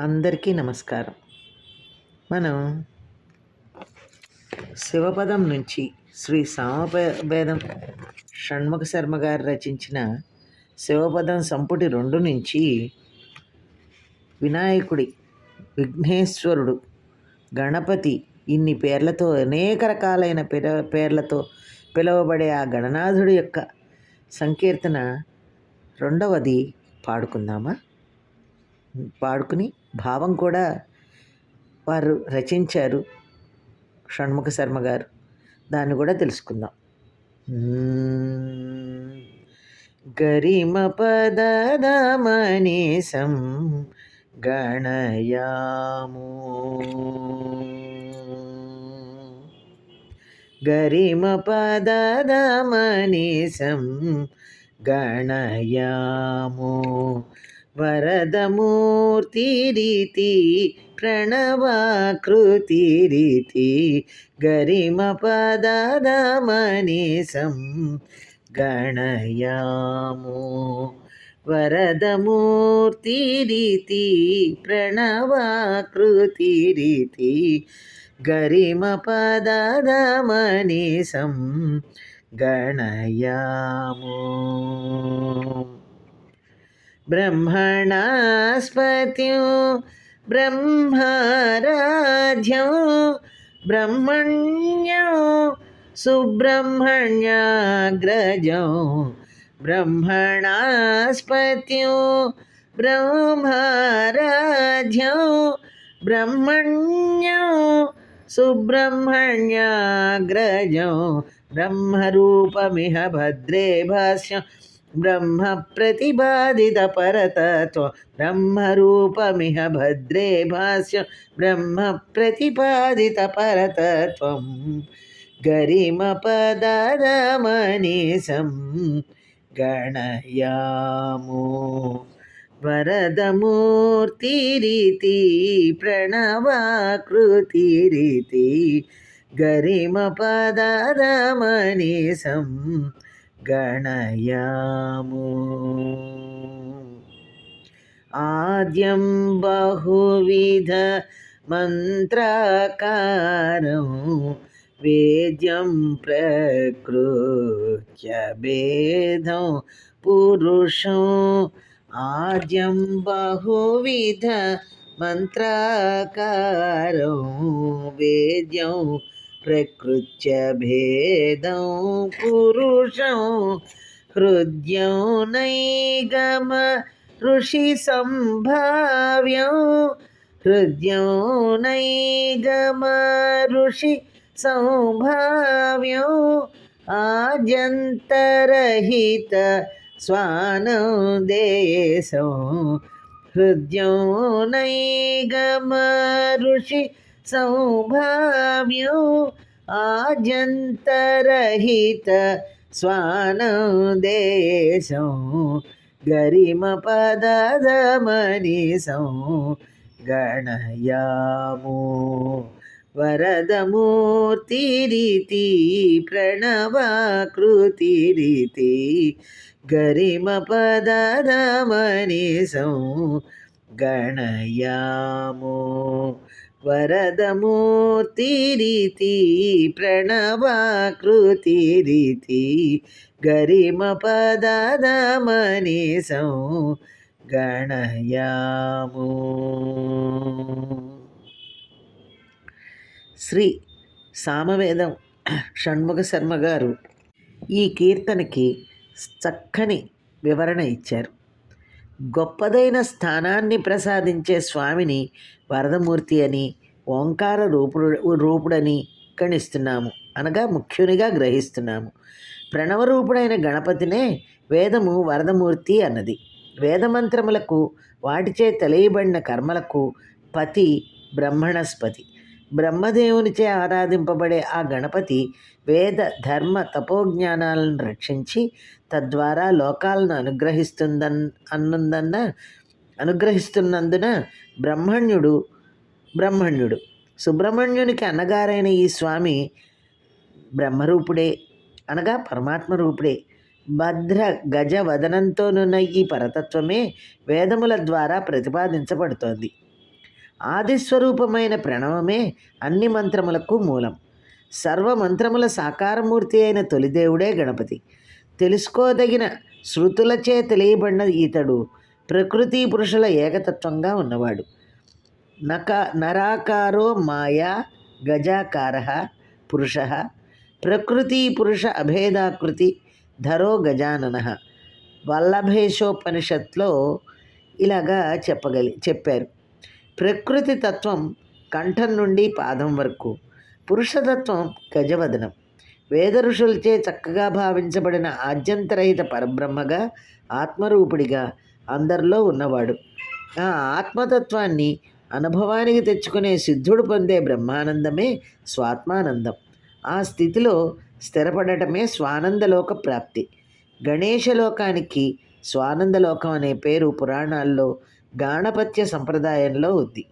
అందరికీ నమస్కారం. మనం శివపదం నుంచి శ్రీ సామవేదం షణ్ముఖ శర్మ గారు రచించిన శివపదం సంపుటి 2 నుంచి వినాయకుడి, విఘ్నేశ్వరుడు, గణపతి ఇన్ని పేర్లతో అనేక రకాలైన పేర్లతో పిలువబడే ఆ గణనాథుడి యొక్క సంకీర్తన 2వది పాడుకుందామా? పాడుకుని భావం కూడా వారు రచించారు షణ్ముఖ శర్మ గారు. దాన్ని కూడా తెలుసుకుందాం. గరిమ పదమనీసం గణయాము, గరిమ పదమనీసం గణయాము, వరదమూర్తిరీతి ప్రణవాకృతిరీతి గరిమ పదమనీసం గణయాము, వరదమూర్తిరీతి ప్రణవాకృతిరీతి గరిమ పదమనీసం గణయాము. బ్రహ్మణాస్పత్యో బ్రహ్మారాధ్యం బ్రహ్మణ్యం సుబ్రహ్మణ్యాగ్రజం, బ్రహ్మణాస్పత్యో బ్రహ్మారాధ్యం బ్రహ్మణ్యం సుబ్రహ్మణ్యాగ్రజం, బ్రహ్మరూపమిహ భద్రే భాష్యం బ్రహ్మ ప్రతిపాదిత పరతత్వం, బ్రహ్మరూపమిహ భద్రే భాష్యం బ్రహ్మ ప్రతిపాదిత పరతత్వం, గరిమ పదమనీసం గణయాము, వరదమూర్తిరీతి ప్రణవాకృతిరీతి గరిమ పదమనీసం గణయాము. ఆద్యం బహువిధ మంత్రాకారం వేద్యం ప్రకృత్య భేదం పురుషం, ఆద్యం బహువిధ మంత్రాకారం వేద్యం ప్రకృత్య భేదం పురుషం, హృద్యం నైగమ ఋషి సంభావ్యం, హృద్యం నైగమ ఋషి సంభావ్యం, ఆద్యంతరహిత స్వానం దేశం, హృద్యం నైగమ ఋషి సౌభావ్యం, ఆద్యంతరహిత స్వానం దేశం, గరిమ పదమనీసం గణయాము, వరదమూర్తిరీతి ప్రణవాకృతిరీతి గరిమ పదమనీసం గణయాము, వరదమూర్తిరీతి ప్రణవాకృతిరీతి గరిమ పదమనీసం గణయాము. శ్రీ సామవేదం షణ్ముఖ శర్మ గారు ఈ కీర్తనకి చక్కని వివరణ ఇచ్చారు. గొప్పదైన స్థానాన్ని ప్రసాదించే స్వామిని వరదమూర్తి అని, ఓంకార రూపుడని గణిస్తున్నాము, అనగా ముఖ్యునిగా గ్రహిస్తున్నాము. ప్రణవరూపుడైన గణపతినే వేదము వరదమూర్తి అన్నది. వేదమంత్రములకు వాటిచే తెలియబడిన కర్మలకు పతి బ్రహ్మణస్పతి. బ్రహ్మదేవునిచే ఆరాధింపబడే ఆ గణపతి వేద ధర్మ తపోజ్ఞానాలను రక్షించి తద్వారా లోకాలను అనుగ్రహిస్తున్నందున బ్రహ్మణ్యుడు సుబ్రహ్మణ్యునికి అన్నగారైన ఈ స్వామి బ్రహ్మరూపుడే, అనగా పరమాత్మ రూపుడే. భద్ర గజ వదనంతోనున్న ఈ పరతత్వమే వేదముల ద్వారా ప్రతిపాదించబడుతోంది. ఆదిస్వరూపమైన ప్రణవమే అన్ని మంత్రములకు మూలం. సర్వమంత్రముల సాకారమూర్తి అయిన తొలిదేవుడే గణపతి. తెలుసుకోదగిన శృతులచే తెలియబడిన ఈతడు ప్రకృతి పురుషుల ఏకతత్వంగా ఉన్నవాడు. నరాకారో మాయా గజాకార పురుష ప్రకృతి పురుష అభేదాకృతి ధరో గజానన. వల్లభేశోపనిషత్లో ఇలాగా చెప్పారు. ప్రకృతి తత్వం కంఠం నుండి పాదం వరకు, పురుషతత్వం గజవదనం. వేద ఋషులచే చక్కగా భావించబడిన ఆద్యంతరహిత పరబ్రహ్మగా, ఆత్మరూపుడిగా అందరిలో ఉన్నవాడు. ఆ ఆత్మతత్వాన్ని అనుభవానికి తెచ్చుకునే సిద్ధుడు పొందే బ్రహ్మానందమే స్వాత్మానందం. ఆ స్థితిలో స్థిరపడటమే స్వానందలోక ప్రాప్తి. గణేశలోకానికి స్వానందలోకం అనే పేరు పురాణాల్లో గాణపత్య సంప్రదాయంలో ఉంది.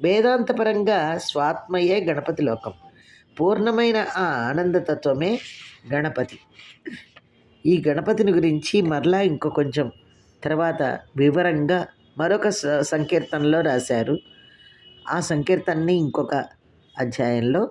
వేదాంతపరంగా స్వాత్మయే గణపతి లోకం. పూర్ణమైన ఆ ఆనందతత్వమే గణపతి. ఈ గణపతిని గురించి మరలా ఇంకో కొంచెం తర్వాత వివరంగా మరొక సంకీర్తనలో రాశారు. ఆ సంకీర్తనని ఇంకొక అధ్యాయంలో